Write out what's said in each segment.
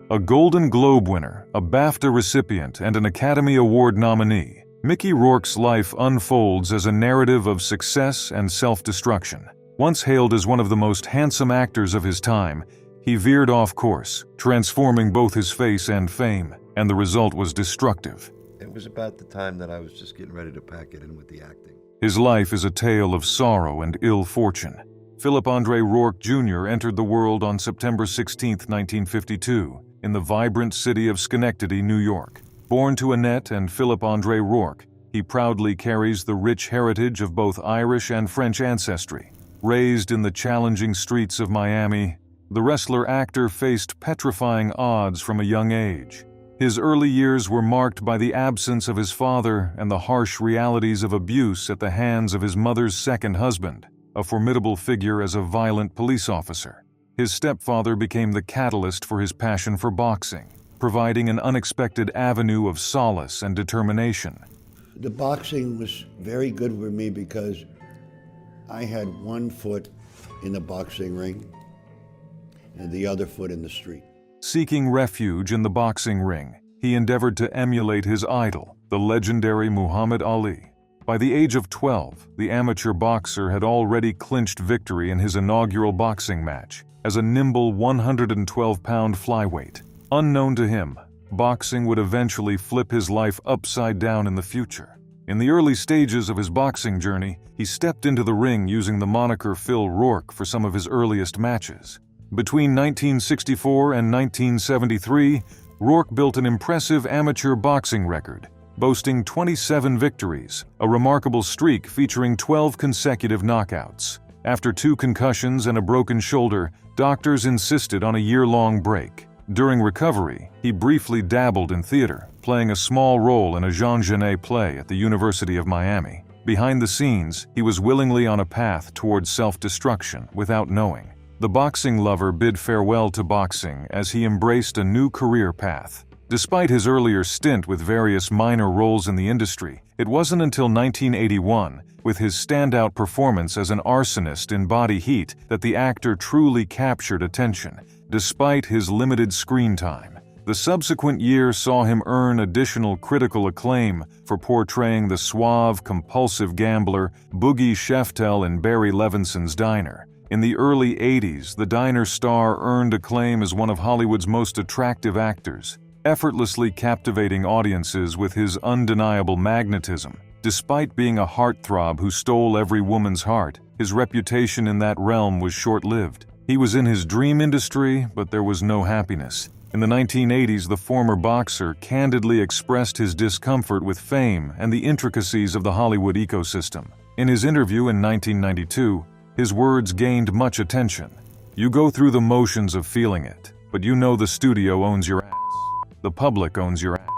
A Golden Globe winner, a Bafta recipient, and an Academy Award nominee, Mickey Rourke's life unfolds as a narrative of success and self-destruction. Once hailed as one of the most handsome actors of his time, he veered off course, transforming both his face and fame, and the result was destructive. It was about the time that I was just getting ready to pack it in with the acting. His life is a tale of sorrow and ill fortune. Philip Andre Rourke Jr. entered the world on September 16, 1952, in the vibrant city of Schenectady, New York. Born to Annette and Philip Andre Rourke, he proudly carries the rich heritage of both Irish and French ancestry. Raised in the challenging streets of Miami, the wrestler-actor faced petrifying odds from a young age. His early years were marked by the absence of his father and the harsh realities of abuse at the hands of his mother's second husband, a formidable figure as a violent police officer. His stepfather became the catalyst for his passion for boxing, providing an unexpected avenue of solace and determination. The boxing was very good for me because I had one foot in the boxing ring and the other foot in the street. Seeking refuge in the boxing ring, he endeavored to emulate his idol, the legendary Muhammad Ali. By the age of 12, the amateur boxer had already clinched victory in his inaugural boxing match as a nimble 112-pound flyweight. Unknown to him, boxing would eventually flip his life upside down in the future. In the early stages of his boxing journey, he stepped into the ring using the moniker Phil Rourke for some of his earliest matches. Between 1964 and 1973, Rourke built an impressive amateur boxing record, boasting 27 victories, a remarkable streak featuring 12 consecutive knockouts. After 2 concussions and a broken shoulder, doctors insisted on a year-long break. During recovery, he briefly dabbled in theater, playing a small role in a Jean Genet play at the University of Miami. Behind the scenes, he was willingly on a path towards self-destruction without knowing. The boxing lover bid farewell to boxing as he embraced a new career path. Despite his earlier stint with various minor roles in the industry, it wasn't until 1981, with his standout performance as an arsonist in Body Heat, that the actor truly captured attention, despite his limited screen time. The subsequent year saw him earn additional critical acclaim for portraying the suave, compulsive gambler Boogie Sheftel in Barry Levinson's Diner. In the early 80s, the Diner star earned acclaim as one of Hollywood's most attractive actors, effortlessly captivating audiences with his undeniable magnetism. Despite being a heartthrob who stole every woman's heart, his reputation in that realm was short-lived. He was in his dream industry, but there was no happiness. In the 1980s, the former boxer candidly expressed his discomfort with fame and the intricacies of the Hollywood ecosystem. In his interview in 1992, his words gained much attention. "You go through the motions of feeling it, but you know the studio owns your ass. The public owns your ass,"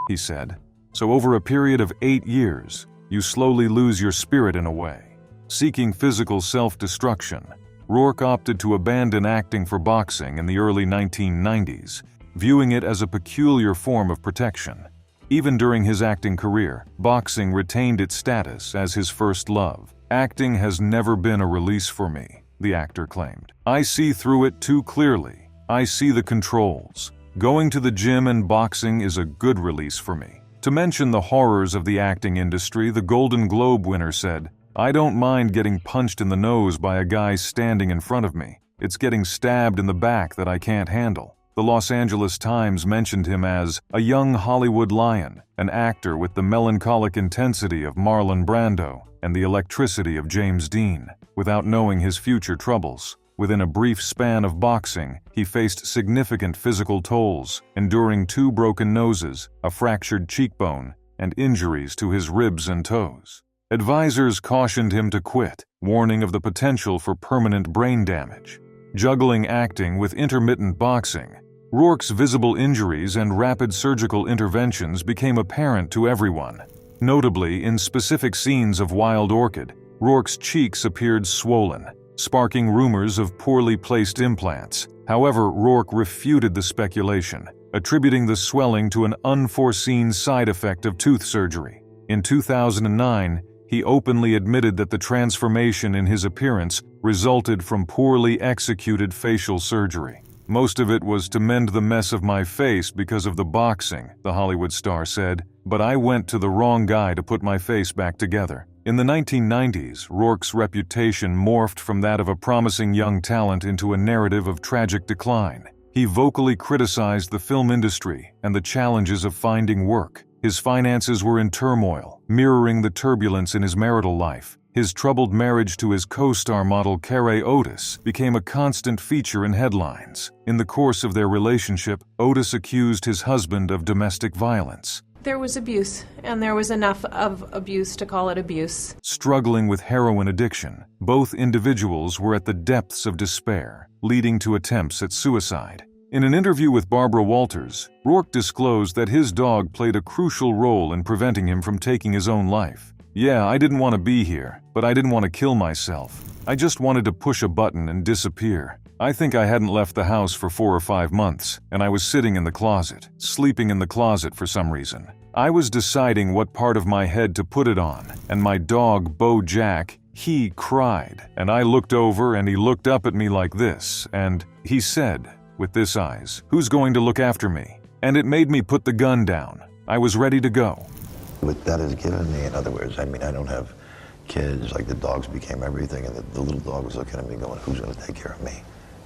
he said. So over a period of 8 years, you slowly lose your spirit in a way. Seeking physical self-destruction, Rourke opted to abandon acting for boxing in the early 1990s, viewing it as a peculiar form of protection. Even during his acting career, boxing retained its status as his first love. "Acting has never been a release for me," the actor claimed. "I see through it too clearly. I see the controls. Going to the gym and boxing is a good release for me." To mention the horrors of the acting industry, the Golden Globe winner said, "I don't mind getting punched in the nose by a guy standing in front of me. It's getting stabbed in the back that I can't handle." The Los Angeles Times mentioned him as a young Hollywood lion, an actor with the melancholic intensity of Marlon Brando and the electricity of James Dean. Without knowing his future troubles, within a brief span of boxing, he faced significant physical tolls, enduring 2 broken noses, a fractured cheekbone, and injuries to his ribs and toes. Advisors cautioned him to quit, warning of the potential for permanent brain damage. Juggling acting with intermittent boxing, Rourke's visible injuries and rapid surgical interventions became apparent to everyone. Notably, in specific scenes of Wild Orchid, Rourke's cheeks appeared swollen, sparking rumors of poorly placed implants. However, Rourke refuted the speculation, attributing the swelling to an unforeseen side effect of tooth surgery. In 2009, he openly admitted that the transformation in his appearance resulted from poorly executed facial surgery. Most of it was to mend the mess of my face because of the boxing, the Hollywood star said, but I went to the wrong guy to put my face back together. In the 1990s, Rourke's reputation morphed from that of a promising young talent into a narrative of tragic decline. He vocally criticized the film industry and the challenges of finding work. His finances were in turmoil, mirroring the turbulence in his marital life. His troubled marriage to his co-star model Carey Otis became a constant feature in headlines. In the course of their relationship, Otis accused his husband of domestic violence. There was abuse, and there was enough of abuse to call it abuse. Struggling with heroin addiction, both individuals were at the depths of despair, leading to attempts at suicide. In an interview with Barbara Walters, Rourke disclosed that his dog played a crucial role in preventing him from taking his own life. "Yeah, I didn't want to be here, but I didn't want to kill myself. I just wanted to push a button and disappear. I think I hadn't left the house for 4 or 5 months, and I was sitting in the closet, sleeping in the closet for some reason. I was deciding what part of my head to put it on, and my dog, Bo Jack, he cried, and I looked over and he looked up at me like this, and he said, with this eyes, 'Who's going to look after me?' And it made me put the gun down. I was ready to go." What that has given me, in other words, I mean, I don't have kids, like the dogs became everything, and the little dog was looking at me going, who's going to take care of me?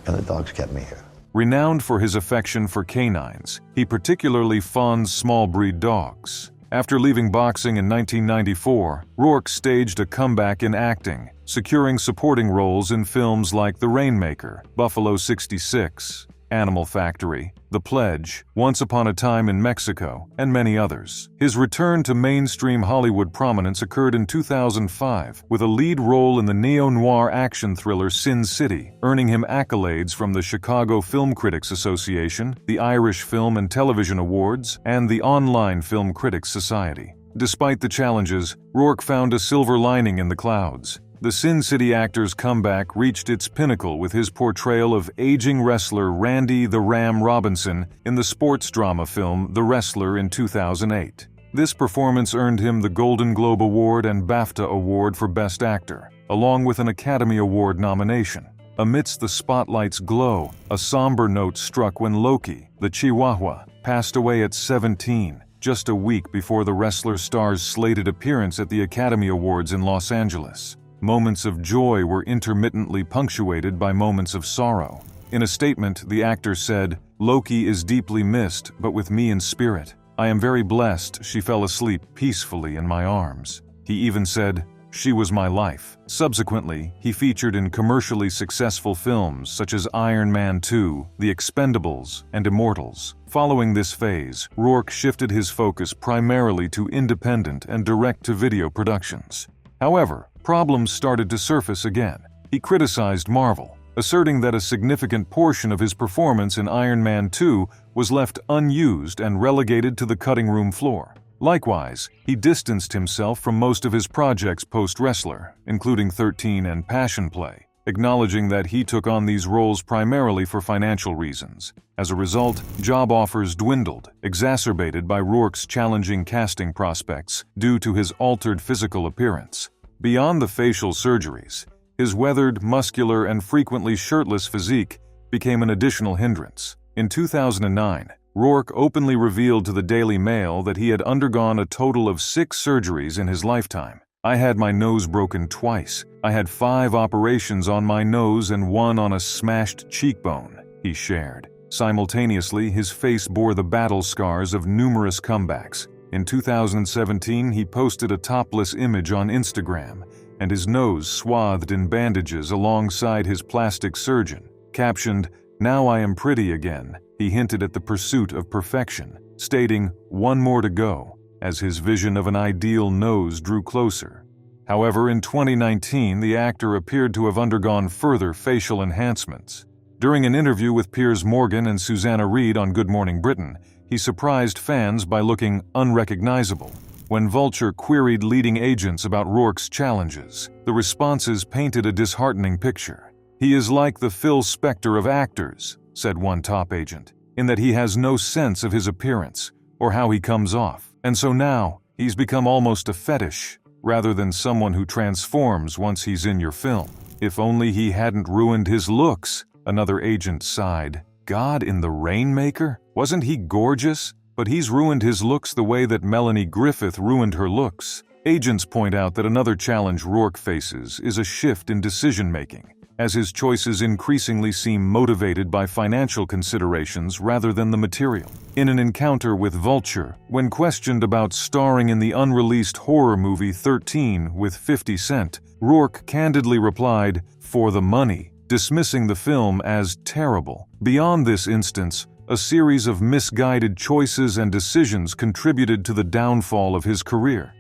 And the dogs kept me here. Renowned for his affection for canines, he particularly fonds small breed dogs. After leaving boxing in 1994, Rourke staged a comeback in acting, securing supporting roles in films like The Rainmaker, Buffalo 66, Animal Factory, The Pledge, Once Upon a Time in Mexico, and many others. His return to mainstream Hollywood prominence occurred in 2005 with a lead role in the neo-noir action thriller Sin City, earning him accolades from the Chicago Film Critics Association, the Irish Film and Television Awards, and the Online Film Critics Society. Despite the challenges, Rourke found a silver lining in the clouds. The Sin City actor's comeback reached its pinnacle with his portrayal of aging wrestler Randy the Ram Robinson in the sports drama film The Wrestler in 2008. This performance earned him the Golden Globe Award and Bafta Award for Best Actor, along with an Academy Award nomination. Amidst the spotlight's glow, a somber note struck when Loki, the Chihuahua, passed away at 17, just a week before the wrestler star's slated appearance at the Academy Awards in Los Angeles. Moments of joy were intermittently punctuated by moments of sorrow. In a statement, the actor said, "Loki is deeply missed, but with me in spirit. I am very blessed she fell asleep peacefully in my arms." He even said, "She was my life." Subsequently, he featured in commercially successful films such as Iron Man 2, The Expendables, and Immortals. Following this phase, Rourke shifted his focus primarily to independent and direct-to-video productions. However, problems started to surface again. He criticized Marvel, asserting that a significant portion of his performance in Iron Man 2 was left unused and relegated to the cutting room floor. Likewise, he distanced himself from most of his projects post-Wrestler, including 13 and Passion Play, acknowledging that he took on these roles primarily for financial reasons. As a result, job offers dwindled, exacerbated by Rourke's challenging casting prospects due to his altered physical appearance. Beyond the facial surgeries, his weathered, muscular, and frequently shirtless physique became an additional hindrance. In 2009, Rourke openly revealed to the Daily Mail that he had undergone a total of 6 surgeries in his lifetime. "I had my nose broken twice. I had 5 operations on my nose and 1 on a smashed cheekbone," he shared. Simultaneously, his face bore the battle scars of numerous comebacks. In 2017, he posted a topless image on Instagram, and his nose swathed in bandages alongside his plastic surgeon. Captioned, "Now I am pretty again," he hinted at the pursuit of perfection, stating, "One more to go," as his vision of an ideal nose drew closer. However, in 2019, the actor appeared to have undergone further facial enhancements. During an interview with Piers Morgan and Susanna Reid on Good Morning Britain, he surprised fans by looking unrecognizable. When Vulture queried leading agents about Rourke's challenges, the responses painted a disheartening picture. "He is like the Phil Spector of actors," said one top agent, "in that he has no sense of his appearance or how he comes off. And so now, he's become almost a fetish, rather than someone who transforms once he's in your film. If only he hadn't ruined his looks," another agent sighed. God in the Rainmaker? Wasn't he gorgeous? But he's ruined his looks the way that Melanie Griffith ruined her looks. Agents point out that another challenge Rourke faces is a shift in decision-making, as his choices increasingly seem motivated by financial considerations rather than the material. In an encounter with Vulture, when questioned about starring in the unreleased horror movie 13 with 50 Cent, Rourke candidly replied, "For the money," dismissing the film as terrible. Beyond this instance, a series of misguided choices and decisions contributed to the downfall of his career.